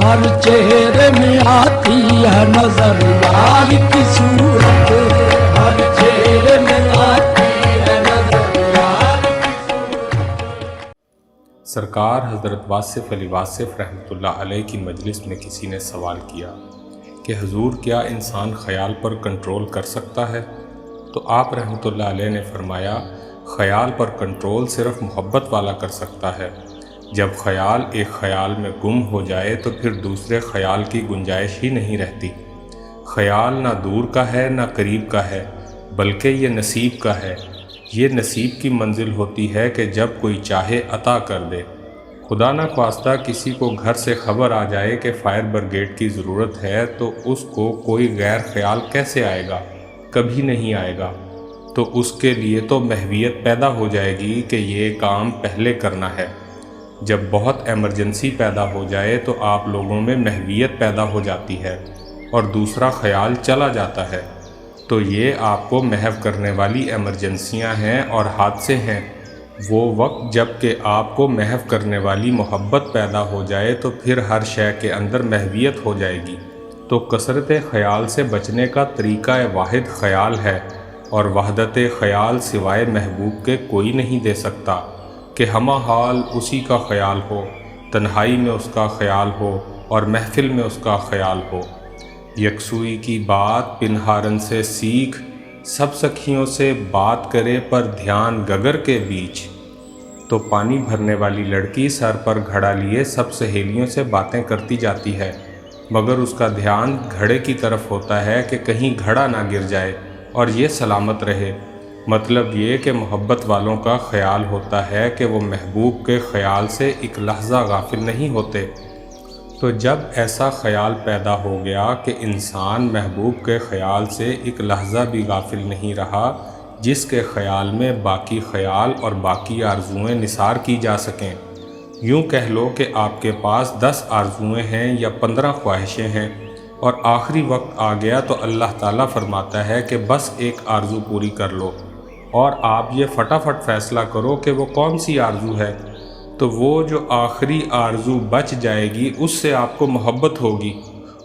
ہر چہرے میں آتی ہے نظر یار کی صورت، ہر چہرے میں آتی ہے نظر یار کی صورت۔ سرکار حضرت واصف علی واصف رحمۃ اللہ علیہ کی مجلس میں کسی نے سوال کیا کہ حضور کیا انسان خیال پر کنٹرول کر سکتا ہے؟ تو آپ رحمۃ اللہ علیہ نے فرمایا خیال پر کنٹرول صرف محبت والا کر سکتا ہے۔ جب خیال ایک خیال میں گم ہو جائے تو پھر دوسرے خیال کی گنجائش ہی نہیں رہتی۔ خیال نہ دور کا ہے نہ قریب کا ہے، بلکہ یہ نصیب کا ہے۔ یہ نصیب کی منزل ہوتی ہے کہ جب کوئی چاہے عطا کر دے۔ خدا نہ خواستہ کسی کو گھر سے خبر آ جائے کہ فائر بریگیڈ کی ضرورت ہے تو اس کو کوئی غیر خیال کیسے آئے گا؟ کبھی نہیں آئے گا۔ تو اس کے لیے تو محویت پیدا ہو جائے گی کہ یہ کام پہلے کرنا ہے۔ جب بہت ایمرجنسی پیدا ہو جائے تو آپ لوگوں میں محویت پیدا ہو جاتی ہے اور دوسرا خیال چلا جاتا ہے۔ تو یہ آپ کو محو کرنے والی ایمرجنسیاں ہیں اور حادثے ہیں۔ وہ وقت جب کہ آپ کو محو کرنے والی محبت پیدا ہو جائے تو پھر ہر شے کے اندر محویت ہو جائے گی۔ تو کثرت خیال سے بچنے کا طریقہ واحد خیال ہے، اور وحدت خیال سوائے محبوب کے کوئی نہیں دے سکتا کہ ہمہ حال اسی کا خیال ہو، تنہائی میں اس کا خیال ہو اور محفل میں اس کا خیال ہو۔ یکسوئی کی بات پنہارن سے سیکھ، سب سکھیوں سے بات کرے پر دھیان گگر کے بیچ۔ تو پانی بھرنے والی لڑکی سر پر گھڑا لیے سب سہیلیوں سے باتیں کرتی جاتی ہے، مگر اس کا دھیان گھڑے کی طرف ہوتا ہے کہ کہیں گھڑا نہ گر جائے اور یہ سلامت رہے۔ مطلب یہ کہ محبت والوں کا خیال ہوتا ہے کہ وہ محبوب کے خیال سے ایک لحظہ غافل نہیں ہوتے۔ تو جب ایسا خیال پیدا ہو گیا کہ انسان محبوب کے خیال سے ایک لحظہ بھی غافل نہیں رہا جس کے خیال میں باقی خیال اور باقی آرزوئیں نثار کی جا سکیں، یوں کہہ لو کہ آپ کے پاس 10 آرزوئیں ہیں یا 15 خواہشیں ہیں، اور آخری وقت آ گیا تو اللہ تعالیٰ فرماتا ہے کہ بس ایک آرزو پوری کر لو، اور آپ یہ فٹافٹ فیصلہ کرو کہ وہ کون سی آرزو ہے۔ تو وہ جو آخری آرزو بچ جائے گی اس سے آپ کو محبت ہوگی۔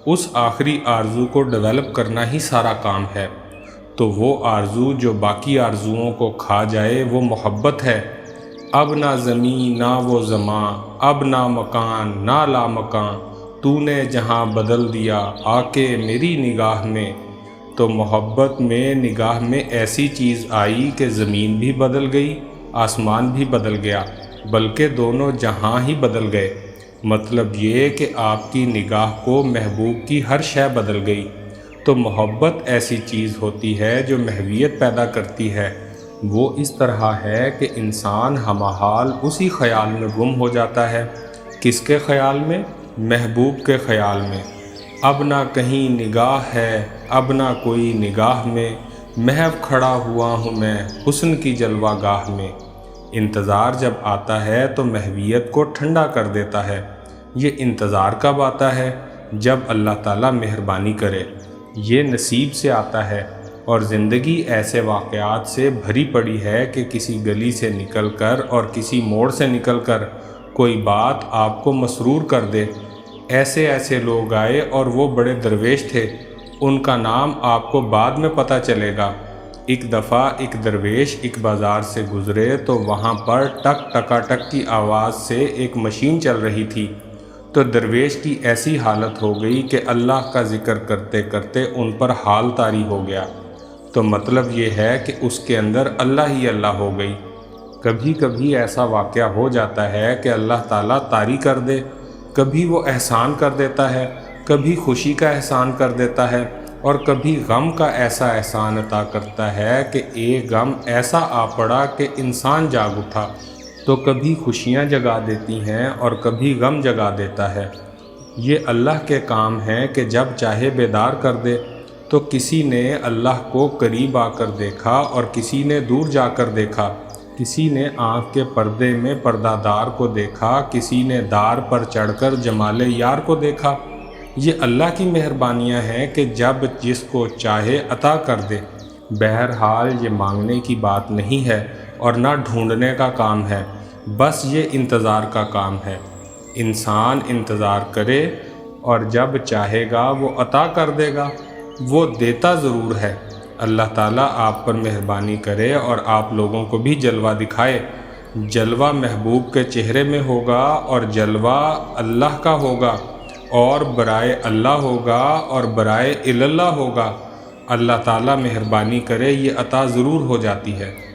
اس آخری آرزو کو ڈیولپ کرنا ہی سارا کام ہے۔ تو وہ آرزو جو باقی آرزوؤں کو کھا جائے وہ محبت ہے۔ اب نہ زمین نہ وہ زماں، اب نہ مکان نہ لا مکان، تو نے جہاں بدل دیا آ کے میری نگاہ میں۔ تو محبت میں نگاہ میں ایسی چیز آئی کہ زمین بھی بدل گئی، آسمان بھی بدل گیا، بلکہ دونوں جہاں ہی بدل گئے۔ مطلب یہ کہ آپ کی نگاہ کو محبوب کی ہر شے بدل گئی۔ تو محبت ایسی چیز ہوتی ہے جو محویت پیدا کرتی ہے۔ وہ اس طرح ہے کہ انسان ہمہ حال اسی خیال میں گم ہو جاتا ہے۔ کس کے خیال میں؟ محبوب کے خیال میں۔ اب نہ کہیں نگاہ ہے، اب نہ کوئی نگاہ میں، محو کھڑا ہوا ہوں میں حسن کی جلوہ گاہ میں۔ انتظار جب آتا ہے تو محویت کو ٹھنڈا کر دیتا ہے۔ یہ انتظار کب آتا ہے؟ جب اللہ تعالیٰ مہربانی کرے۔ یہ نصیب سے آتا ہے، اور زندگی ایسے واقعات سے بھری پڑی ہے کہ کسی گلی سے نکل کر اور کسی موڑ سے نکل کر کوئی بات آپ کو مسرور کر دے۔ ایسے ایسے لوگ آئے اور وہ بڑے درویش تھے، ان کا نام آپ کو بعد میں پتہ چلے گا۔ ایک دفعہ ایک درویش ایک بازار سے گزرے تو وہاں پر ٹک ٹکا ٹک کی آواز سے ایک مشین چل رہی تھی۔ تو درویش کی ایسی حالت ہو گئی کہ اللہ کا ذکر کرتے کرتے ان پر حال طاری ہو گیا۔ تو مطلب یہ ہے کہ اس کے اندر اللہ ہی اللہ ہو گئی۔ کبھی کبھی ایسا واقعہ ہو جاتا ہے کہ اللہ تعالیٰ طاری کر دے، کبھی وہ احسان کر دیتا ہے، کبھی خوشی کا احسان کر دیتا ہے، اور کبھی غم کا ایسا احسان عطا کرتا ہے کہ ایک غم ایسا آ پڑا کہ انسان جاگ اٹھا۔ تو کبھی خوشیاں جگا دیتی ہیں اور کبھی غم جگا دیتا ہے۔ یہ اللہ کے کام ہیں کہ جب چاہے بیدار کر دے۔ تو کسی نے اللہ کو قریب آ کر دیکھا اور کسی نے دور جا کر دیکھا، کسی نے آنکھ کے پردے میں پردہ دار کو دیکھا، کسی نے دار پر چڑھ کر جمال یار کو دیکھا۔ یہ اللہ کی مہربانیاں ہیں کہ جب جس کو چاہے عطا کر دے۔ بہرحال یہ مانگنے کی بات نہیں ہے اور نہ ڈھونڈنے کا کام ہے، بس یہ انتظار کا کام ہے۔ انسان انتظار کرے اور جب چاہے گا وہ عطا کر دے گا، وہ دیتا ضرور ہے۔ اللہ تعالیٰ آپ پر مہربانی کرے اور آپ لوگوں کو بھی جلوہ دکھائے۔ جلوہ محبوب کے چہرے میں ہوگا اور جلوہ اللہ کا ہوگا اور برائے اللہ ہوگا اور برائے اللہ ہوگا۔ اللہ تعالیٰ مہربانی کرے، یہ عطا ضرور ہو جاتی ہے۔